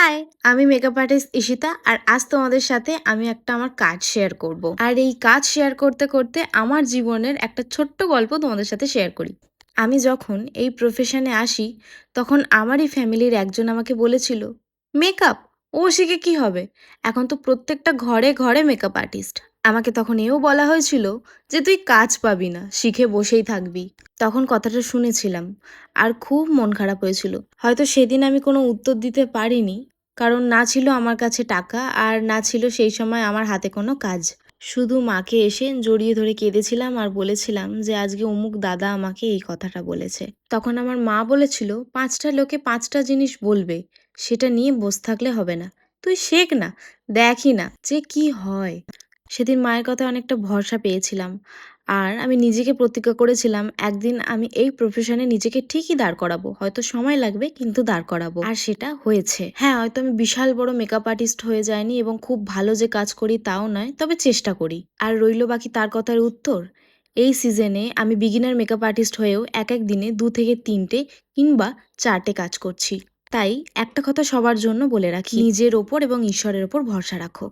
High, আমি makeup artist Ishita আর আজ তোমাদের সাথে আমি একটা আমার কাজ শেয়ার করব। আর এই কাজ শেয়ার করতে করতে আমার জীবনের একটা ছোট্ট গল্প তোমাদের সাথে শেয়ার করি। আমি যখন এই প্রফেশনে আসি তখন আমারই ফ্যামিলির একজন আমাকে বলেছিল, মেকআপ ও শিখে কি হবে? এখন তো প্রত্যেকটা ঘরে ঘরে মেকআপ আর্টিস্ট। আমাকে তখন এও বলা হয়েছিল যে তুই কাজ পাবি না, শিখে বসেই থাকবি। তখন কথাটা শুনেছিলাম আর খুব মন খারাপ হয়েছিল। হয়তো সেদিন আমি কোনো উত্তর দিতে পারিনি, কারণ না ছিল আমার কাছে টাকা আর না ছিল সেই সময় আমার হাতে কোনো কাজ। শুধু মাকে এসে জড়িয়ে ধরে কেঁদেছিলাম আর বলেছিলাম যে আজকে অমুক দাদা আমাকে এই কথাটা বলেছে। তখন আমার মা বলেছিল, 5টা লোকে 5টা জিনিস বলবে, সেটা নিয়ে বসে থাকলে হবে না। তুই শেখ না, দেখি না যে কি হয়। সেদিন মায়ের কথায় অনেকটা ভরসা পেয়েছিলাম। আর আমি নিজেকে প্রতিজ্ঞা করেছিলাম একদিন আমি এই প্রফেশনে নিজেকে ঠিকই দাঁড় করাবো, হয়তো সময় লাগবে কিন্তু দাঁড় করাবো। আর সেটা হয়েছে। হ্যাঁ, হয়তো আমি বিশাল বড় মেকআপ আর্টিস্ট হয়ে যাইনি এবং খুব ভালো যে কাজ করি তাও নয়, তবে চেষ্টা করি। আর রইল বাকি তার কথার উত্তর। এই সিজনে আমি বিগিনার মেকআপ আর্টিস্ট হয়েও এক এক দিনে 2 থেকে 3টে কিংবা 4টে কাজ করছি। তাই একটা কথা সবার জন্য বলে রাখি, নিজের ওপর এবং ঈশ্বরের ওপর ভরসা রাখো।